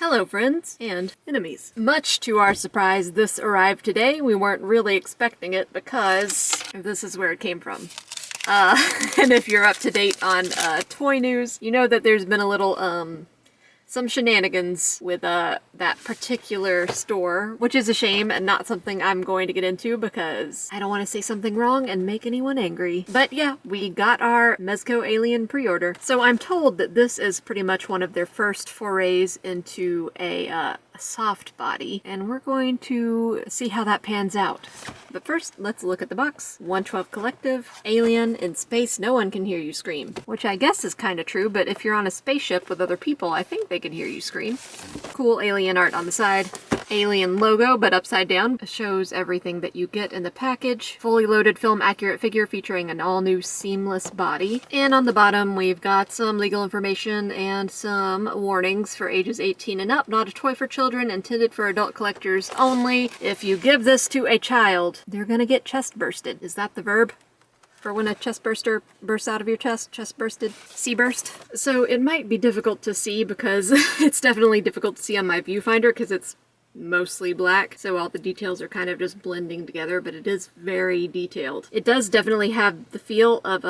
Hello friends and enemies. Much to our surprise, this arrived today. We weren't really expecting it because this is where it came from. And if you're up to date on toy news, you know that there's been a little some shenanigans with that particular store, which is a shame and not something I'm going to get into because I don't want to say something wrong and make anyone angry. But yeah, we got our Mezco Alien pre-order. So I'm told that this is pretty much one of their first forays into a soft body, and we're going to see how that pans out. But first, let's look at the box. 112 Collective, Alien, in space, no one can hear you scream. Which I guess is kind of true, but if you're on a spaceship with other people, I think they can hear you scream. Cool alien art on the side. Alien logo, but upside down. Shows everything that you get in the package. Fully loaded film accurate figure featuring an all-new seamless body. And on the bottom, we've got some legal information and some warnings for ages 18 and up. Not a toy for children, intended for adult collectors only. If you give this to a child, they're gonna get chest bursted. Is that the verb? For when a chest burster bursts out of your chest? Chest bursted? Sea burst? So it might be difficult to see because it's definitely difficult to see on my viewfinder because it's mostly black, so all the details are kind of just blending together, but it is very detailed. It does definitely have the feel of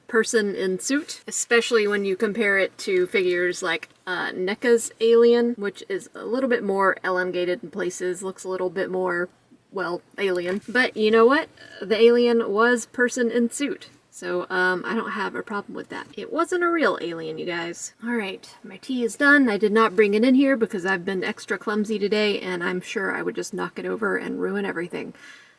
person in suit, especially when you compare it to figures like NECA's Alien, which is a little bit more elongated in places, looks a little bit more, well, alien. But you know what? The alien was person in suit. So, I don't have a problem with that. It wasn't a real alien, you guys. Alright, my tea is done. I did not bring it in here because I've been extra clumsy today, and I'm sure I would just knock it over and ruin everything.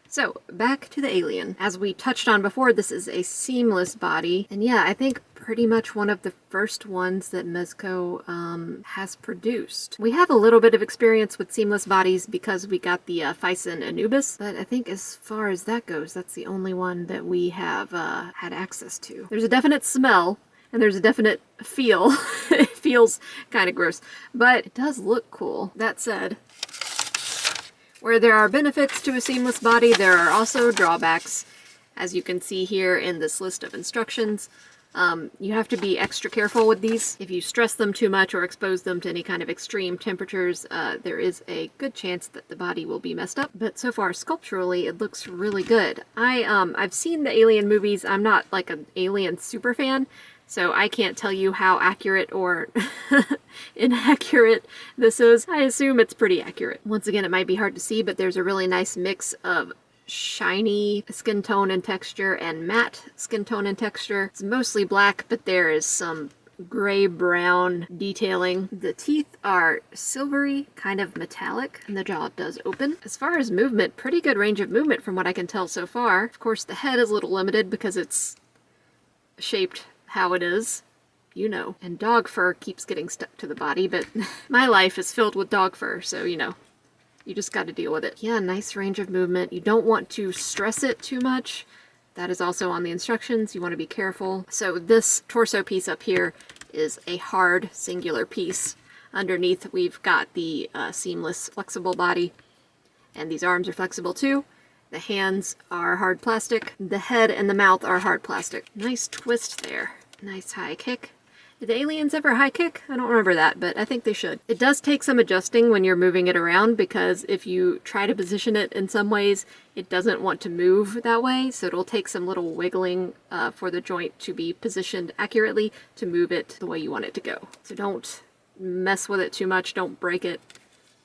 So, back to the alien. As we touched on before, this is a seamless body, and yeah, I think pretty much one of the first ones that Mezco has produced. We have a little bit of experience with seamless bodies because we got the Phison Anubis, but I think as far as that goes, that's the only one that we have had access to. There's a definite smell, and there's a definite feel. It feels kind of gross, but it does look cool. That said, where there are benefits to a seamless body, there are also drawbacks. As you can see here in this list of instructions, you have to be extra careful with these. If you stress them too much or expose them to any kind of extreme temperatures, there is a good chance that the body will be messed up. But so far, sculpturally, it looks really good. I've seen the Alien movies. I'm not like an Alien super fan, so I can't tell you how accurate or inaccurate this is. I assume it's pretty accurate. Once again, it might be hard to see, but there's a really nice mix of shiny skin tone and texture and matte skin tone and texture. It's mostly black, but there is some gray-brown detailing. The teeth are silvery, kind of metallic, and the jaw does open. As far as movement, pretty good range of movement from what I can tell so far. Of course, the head is a little limited because it's shaped how it is, you know. And dog fur keeps getting stuck to the body, but my life is filled with dog fur, so you know. You just got to deal with it. Yeah, nice range of movement. You don't want to stress it too much. That is also on the instructions. You want to be careful. So this torso piece up here is a hard singular piece. Underneath we've got the seamless flexible body, and these arms are flexible too. The hands are hard plastic. The head and the mouth are hard plastic. Nice twist there. Nice high kick. Did the aliens ever high kick? I don't remember that, but I think they should. It does take some adjusting when you're moving it around because if you try to position it in some ways, it doesn't want to move that way, so it'll take some little wiggling for the joint to be positioned accurately to move it the way you want it to go. So don't mess with it too much, don't break it.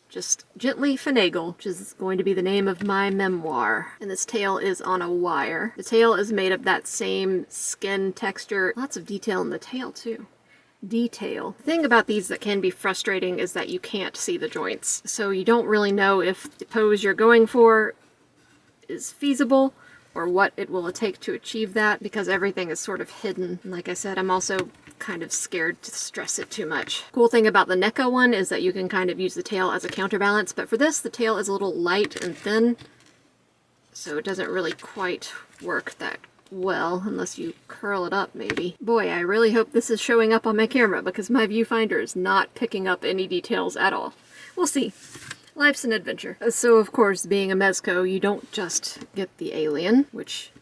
Just gently finagle, which is going to be the name of my memoir. And this tail is on a wire. The tail is made of that same skin texture. Lots of detail in the tail too. Detail. The thing about these that can be frustrating is that you can't see the joints. So you don't really know if the pose you're going for is feasible or what it will take to achieve that because everything is sort of hidden. And like I said, I'm also kind of scared to stress it too much. Cool thing about the NECA one is that you can kind of use the tail as a counterbalance, but for this, the tail is a little light and thin, so it doesn't really quite work that well, unless you curl it up, maybe. Boy, I really hope this is showing up on my camera, because my viewfinder is not picking up any details at all. We'll see. Life's an adventure. So, of course, being a Mezco, you don't just get the alien, which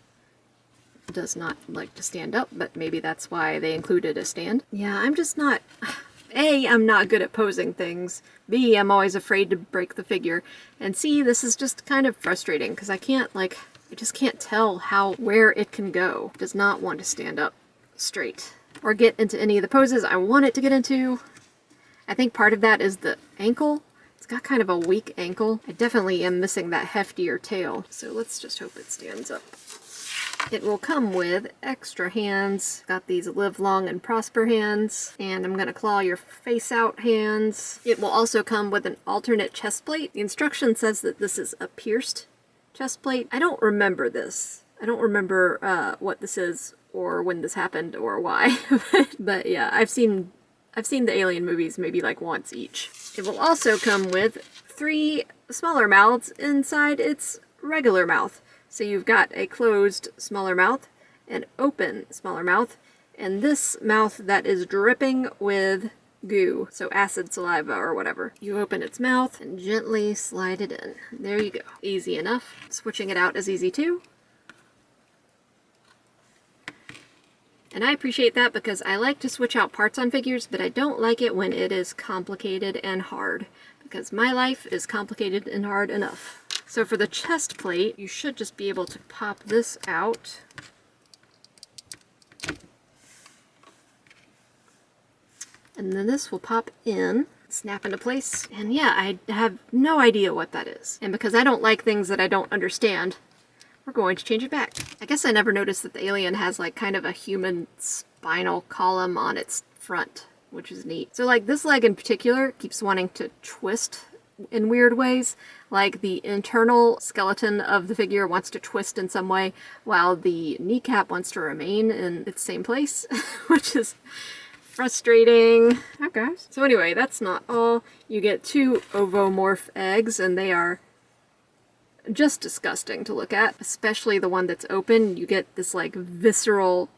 does not like to stand up, but maybe that's why they included a stand. Yeah, I'm just not... A, I'm not good at posing things. B, I'm always afraid to break the figure. And C, this is just kind of frustrating because I just can't tell where it can go. It does not want to stand up straight or get into any of the poses I want it to get into. I think part of that is the ankle. It's got kind of a weak ankle. I definitely am missing that heftier tail. So let's just hope it stands up. It will come with extra hands. Got these live long and prosper hands, and I'm gonna claw your face out hands. It will also come with an alternate chest plate. The instruction says that this is a pierced chest plate. I don't remember this. I don't remember what this is or when this happened or why. But yeah, I've seen the Alien movies maybe like once each. It will also come with 3 smaller mouths inside its regular mouth. So you've got a closed smaller mouth, an open smaller mouth, and this mouth that is dripping with goo, so acid saliva or whatever. You open its mouth and gently slide it in. There you go. Easy enough. Switching it out is easy too. And I appreciate that because I like to switch out parts on figures, but I don't like it when it is complicated and hard, because my life is complicated and hard enough. So for the chest plate, you should just be able to pop this out. And then this will pop in, snap into place. And yeah, I have no idea what that is. And because I don't like things that I don't understand, we're going to change it back. I guess I never noticed that the alien has like kind of a human spinal column on its front, which is neat. So like this leg in particular keeps wanting to twist in weird ways. Like the internal skeleton of the figure wants to twist in some way, while the kneecap wants to remain in its same place, which is frustrating. Okay. So anyway, that's not all. You get 2 ovomorph eggs, and they are just disgusting to look at, especially the one that's open. You get this like visceral,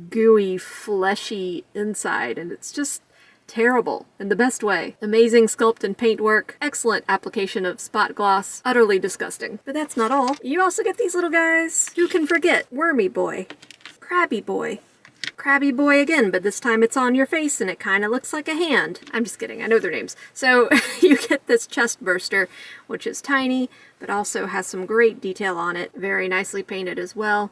gooey, fleshy inside, and it's just terrible in the best way. Amazing sculpt and paint work, excellent application of spot gloss, utterly disgusting. But that's not all. You also get these little guys. Who can forget Wormy Boy, Crabby Boy, Crabby Boy again, but this time it's on your face and it kind of looks like a hand. I'm just kidding, I know their names. So you get this chest burster, which is tiny, but also has some great detail on it. Very nicely painted as well.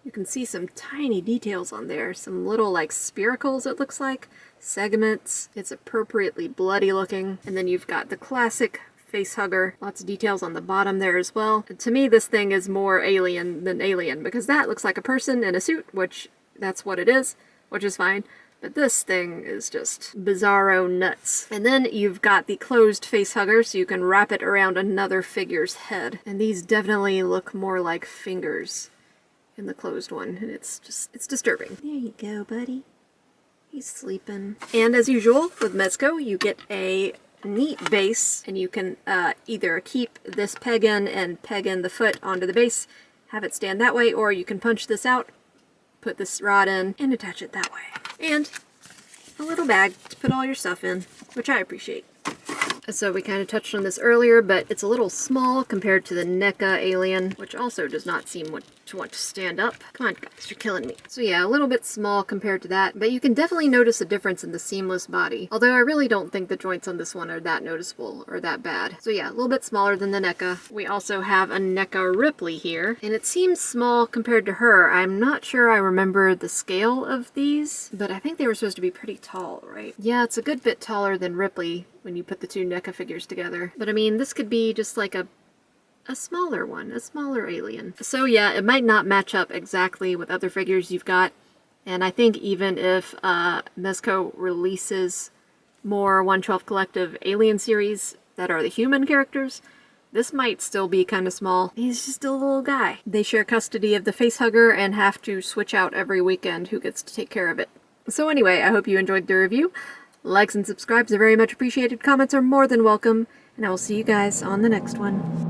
You can see some tiny details on there, some little like spiracles it looks like, segments. It's appropriately bloody looking. And then you've got the classic face hugger. Lots of details on the bottom there as well. And to me, this thing is more alien than alien, because that looks like a person in a suit, which that's what it is, which is fine. But this thing is just bizarro nuts. And then you've got the closed face hugger, so you can wrap it around another figure's head. And these definitely look more like fingers in the closed one, and it's disturbing. There you go, buddy. He's sleeping. And as usual with Mezco, you get a neat base, and you can either keep this peg in and peg in the foot onto the base, have it stand that way, or you can punch this out, put this rod in, and attach it that way. And a little bag to put all your stuff in, which I appreciate. So we kind of touched on this earlier, but it's a little small compared to the NECA alien, which also does not seem to want to stand up. Come on, guys, you're killing me. So yeah, a little bit small compared to that, but you can definitely notice a difference in the seamless body. Although I really don't think the joints on this one are that noticeable or that bad. So yeah, a little bit smaller than the NECA. We also have a NECA Ripley here, and it seems small compared to her. I'm not sure I remember the scale of these, but I think they were supposed to be pretty tall, right? Yeah, it's a good bit taller than Ripley when you put the 2 NECA figures together. But I mean, this could be just like a smaller one, a smaller alien. So yeah, it might not match up exactly with other figures you've got. And I think even if Mezco releases more 112 Collective Alien series that are the human characters, this might still be kind of small. He's just a little guy. They share custody of the facehugger and have to switch out every weekend who gets to take care of it. So anyway, I hope you enjoyed the review. Likes and subscribes are very much appreciated. Comments are more than welcome. And I will see you guys on the next one.